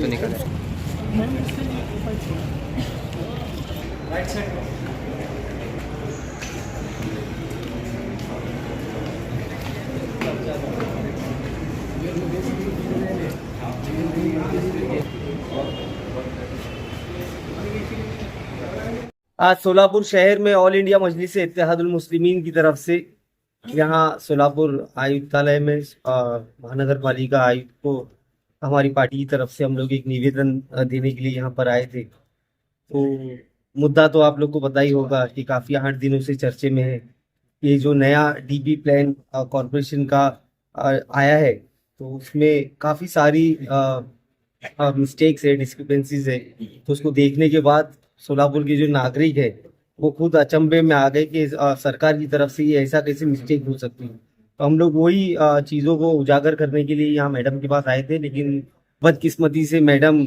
तो निकाला। आज सोलापुर शहर में ऑल इंडिया मजलिस इत्तेहादुल मुस्लिमीन की तरफ से यहाँ सोलापुर आयुक्तालय में महानगर पालिका आयुक्त को हमारी पार्टी की तरफ से हम लोग एक निवेदन देने के लिए यहाँ पर आए थे। तो मुद्दा तो आप लोग को पता ही होगा कि काफ़ी 8 दिनों से चर्चे में है। ये जो नया डीबी प्लान कॉरपोरेशन का आया है, तो उसमें काफ़ी सारी मिस्टेक्स है, डिस्क्रिपेंसीज है। तो उसको देखने के बाद सोलापुर के जो नागरिक है वो खुद अचंभे में आ गए कि सरकार की तरफ से ये ऐसा कैसे मिस्टेक हो सकती है। तो हम लोग वही चीज़ों को उजागर करने के लिए यहाँ मैडम के पास आए थे, लेकिन बदकिस्मती से मैडम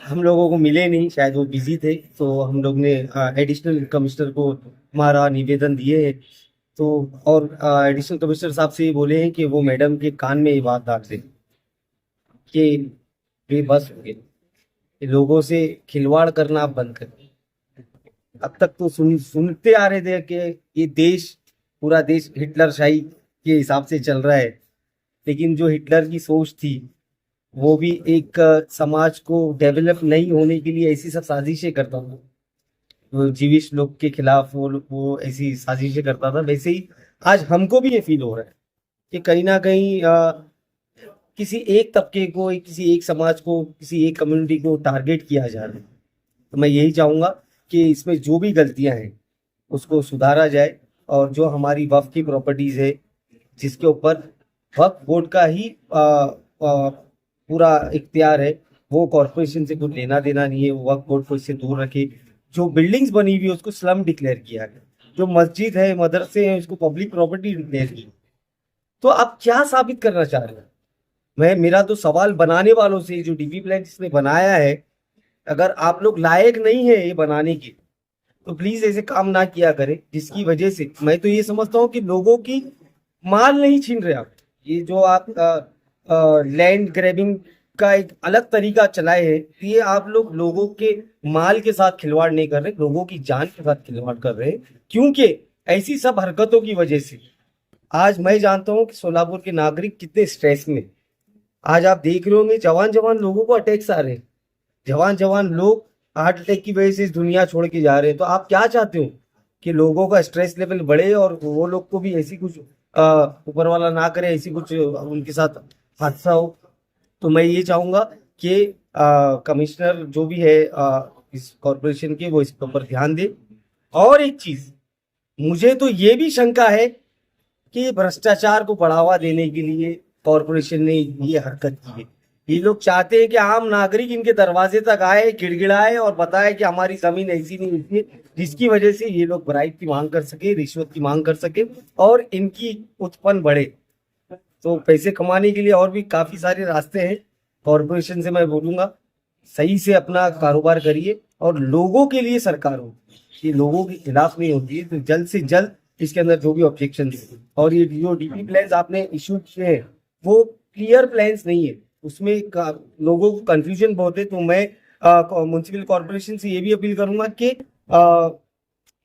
हम लोगों को मिले नहीं, शायद वो बिजी थे। तो हम लोग ने एडिशनल कमिश्नर को हमारा निवेदन दिए है। तो और एडिशनल कमिश्नर साहब से ये बोले हैं कि वो मैडम के कान में ये बात डाल दें कि वे बस हो गए, लोगों से खिलवाड़ करना आप बंद करें। अब तक तो सुनते आ रहे थे कि ये देश, पूरा देश हिटलरशाही के हिसाब से चल रहा है, लेकिन जो हिटलर की सोच थी वो भी एक समाज को डेवलप नहीं होने के लिए ऐसी सब साजिशें करता था। वो जीविश लोग के खिलाफ वो ऐसी साजिशें करता था। वैसे ही आज हमको भी ये फील हो रहा है कि कहीं ना कहीं किसी एक तबके को, किसी एक समाज को, किसी एक कम्युनिटी को टारगेट किया जा रहा है। तो मैं यही चाहूँगा कि इसमें जो भी गलतियां हैं उसको सुधारा जाए, और जो हमारी वक्फ की प्रॉपर्टीज़ है जिसके ऊपर वक्फ बोर्ड का ही पूरा इख्तियार है, वो कॉरपोरेशन से कुछ लेना देना नहीं है। वो वक्फ बोर्ड को इससे दूर रखे। जो बिल्डिंग्स बनी हुई है उसको स्लम डिक्लेयर किया है, जो मस्जिद है, मदरसे हैं, उसको पब्लिक प्रॉपर्टी डिक्लेयर की। तो आप क्या साबित करना चाह रहे हैं? मेरा तो सवाल बनाने वालों से, जो डीबी प्लान जिसने बनाया है, अगर आप लोग लायक नहीं है ये बनाने की तो प्लीज ऐसे काम ना किया करें, जिसकी वजह से मैं तो ये समझता हूँ कि लोगों की माल नहीं छीन रहे आप। ये जो आप लैंड ग्रैबिंग का एक अलग तरीका चलाए हैं, ये आप लोग लोगों के माल के साथ खिलवाड़ नहीं कर रहे, लोगों की जान के साथ खिलवाड़ कर रहे हैं। क्योंकि ऐसी सब हरकतों की वजह से आज मैं जानता हूँ कि सोलापुर के नागरिक कितने स्ट्रेस में। आज आप देख रहे होंगे जवान लोगों को अटैक्स आ रहे हैं, जवान लोग हार्ट अटैक की वजह से इस दुनिया छोड़ के जा रहे हैं। तो आप क्या चाहते हो कि लोगों का स्ट्रेस लेवल बढ़े और वो लोग को भी ऐसी कुछ ऊपर वाला ना करे, ऐसी कुछ उनके साथ हादसा हो। तो मैं ये चाहूंगा कि कमिश्नर जो भी है इस कॉरपोरेशन के, वो इसके ऊपर ध्यान दे। और एक चीज, मुझे तो ये भी शंका है कि भ्रष्टाचार को बढ़ावा देने के लिए कॉरपोरेशन ने ये हरकत की है। ये लोग चाहते हैं कि आम नागरिक इनके दरवाजे तक आए, गिड़गिड़ाए और बताए कि हमारी जमीन ऐसी नहीं होती है, जिसकी वजह से ये लोग ब्राइब की मांग कर सके, रिश्वत की मांग कर सके और इनकी उत्पन्न बढ़े। तो पैसे कमाने के लिए और भी काफी सारे रास्ते हैं। कॉरपोरेशन से मैं बोलूंगा सही से अपना कारोबार करिए और लोगों के लिए सरकार हो, ये लोगों के खिलाफ नहीं होती है। तो जल्द से जल्द इसके अंदर जो भी ऑब्जेक्शन है, और ये जो डीपी प्लान्स आपने इशू किए हैं वो क्लियर प्लान्स नहीं है, उसमें लोगों को कंफ्यूजन बहुत है। तो मैं म्युनिसिपल कॉर्पोरेशन से ये भी अपील करूंगा कि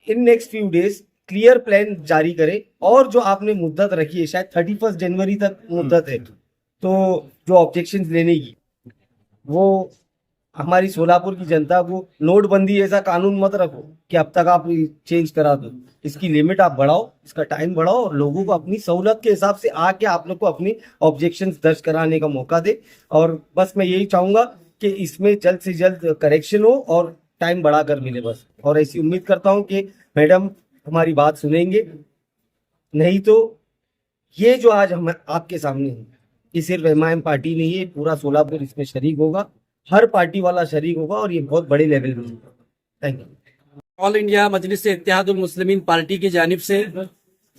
in next few days clear plan जारी करे। और जो आपने मुद्दत रखी है, शायद 31 जनवरी तक मुद्दत है, तो जो ऑब्जेक्शन लेने की, वो हमारी सोलापुर की जनता को, नोटबंदी ऐसा कानून मत रखो कि अब तक आप चेंज करा दो। इसकी लिमिट आप बढ़ाओ, इसका टाइम बढ़ाओ और लोगों को अपनी सहूलत के हिसाब से आके आप लोग को अपनी ऑब्जेक्शन दर्ज कराने का मौका दे। और बस मैं यही चाहूंगा कि इसमें जल्द से जल्द करेक्शन हो और टाइम बढ़ा कर मिले बस। और ऐसी उम्मीद करता हूँ कि मैडम हमारी बात सुनेंगे। नहीं तो ये जो आज हम आपके सामने है, ये सिर्फ एमआईएम पार्टी नहीं है, पूरा सोलापुर इसमें शरीक होगा, हर पार्टी वाला शरीक होगा और ये बहुत बड़े लेवल पे होगा। Thank you. All India Majlis Ittehadul Muslimeen party की जानिब से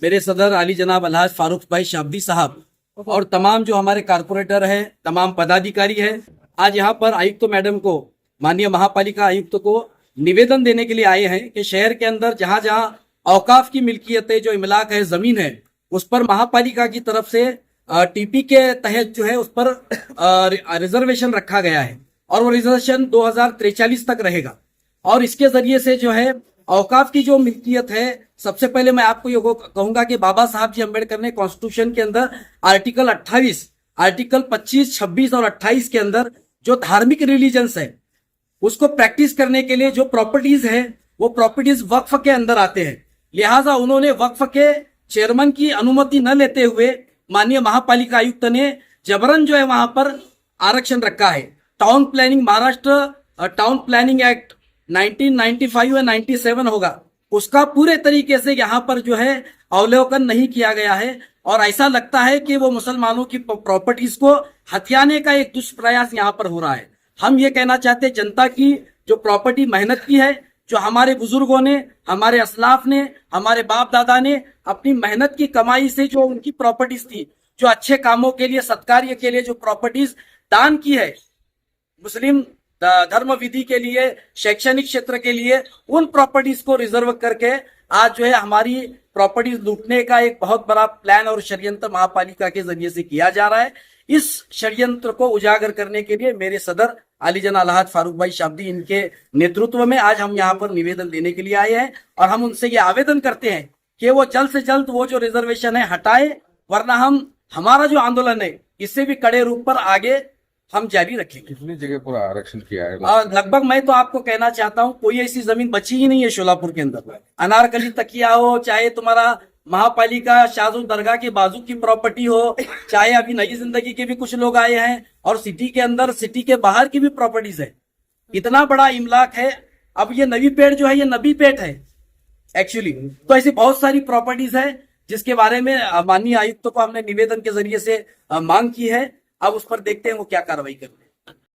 मेरे सदर आली जनाब अलहाज फारूक भाई शाब्दी साहब और तमाम जो हमारे कारपोरेटर हैं, तमाम पदाधिकारी हैं, आज यहाँ पर आयुक्त मैडम को, माननीय महापालिका आयुक्त को निवेदन देने के लिए आए हैं कि शहर के अंदर जहाँ जहाँ औकाफ की मिल्कियतें, जो इमलाक है, जमीन है, उस पर महापालिका की तरफ से टीपी के तहत जो है उस पर रिजर्वेशन रखा गया है और वो रिजर्वेशन 2043 तक रहेगा। और इसके जरिए से जो है औकाफ की जो मिल्कियत है, सबसे पहले मैं आपको ये कहूंगा कि बाबा साहब जी अम्बेडकर ने कॉन्स्टिट्यूशन के अंदर आर्टिकल 28, आर्टिकल 25, 26 और 28 के अंदर जो धार्मिक रिलीजन्स है उसको प्रैक्टिस करने के लिए जो प्रॉपर्टीज है वो प्रॉपर्टीज वक्फ के अंदर आते हैं। लिहाजा उन्होंने वक्फ के चेयरमैन की अनुमति न लेते हुए माननीय महापालिका आयुक्त ने जबरन जो है वहां पर आरक्षण रखा है। Town planning Maharashtra town planning act 1995 या 97 होगा, उसका पूरे तरीके से यहाँ पर जो है अवलोकन नहीं किया गया है और ऐसा लगता है कि वो मुसलमानों की प्रॉपर्टीज को हथियाने का एक दुष्प्रयास यहाँ पर हो रहा है। हम ये कहना चाहते हैं जनता की जो प्रॉपर्टी मेहनत की है, जो हमारे बुजुर्गों ने, हमारे असलाफ ने, हमारे बाप दादा ने अपनी मेहनत की कमाई से जो उनकी प्रॉपर्टीज थी, जो अच्छे कामों के लिए, सत्कार्य के लिए जो प्रॉपर्टीज दान की है, मुस्लिम धर्म विधि के लिए, शैक्षणिक क्षेत्र के लिए, उन प्रॉपर्टीज को रिजर्व करके आज जो है हमारी प्रॉपर्टीज लूटने का एक बहुत बड़ा प्लान और षड्यंत्र महापालिका के जरिए से किया जा रहा है। इस षड्यंत्र को उजागर करने के लिए मेरे सदर अली जना अलहाज फारूक भाई शाब्दी इनके नेतृत्व में आज हम यहाँ पर निवेदन देने के लिए आए हैं और हम उनसे ये आवेदन करते हैं कि वो जल्द से जल्द वो जो रिजर्वेशन है हटाए, वरना हमारा जो आंदोलन है इससे भी कड़े रूप पर आगे हम जारी रखेंगे। कितनी जगह पूरा आरक्षण किया है? लगभग मैं तो आपको कहना चाहता हूं कोई ऐसी जमीन बची ही नहीं है शोलापुर के अंदर। अनारकली तकिया हो, चाहे तुम्हारा महापालिका शाहजू दरगाह के बाजू की प्रॉपर्टी हो, चाहे अभी नई जिंदगी के भी कुछ लोग आए हैं और सिटी के अंदर, सिटी के बाहर की भी प्रॉपर्टीज है। इतना बड़ा इमलाक है। अब ये नवी पेड़ जो है ये नबी पेट है एक्चुअली। तो ऐसी बहुत सारी प्रॉपर्टीज है जिसके बारे में माननीय आयुक्त को हमने निवेदन के जरिए से मांग की है। अब उस पर देखते हैं वो क्या कार्रवाई करते हैं।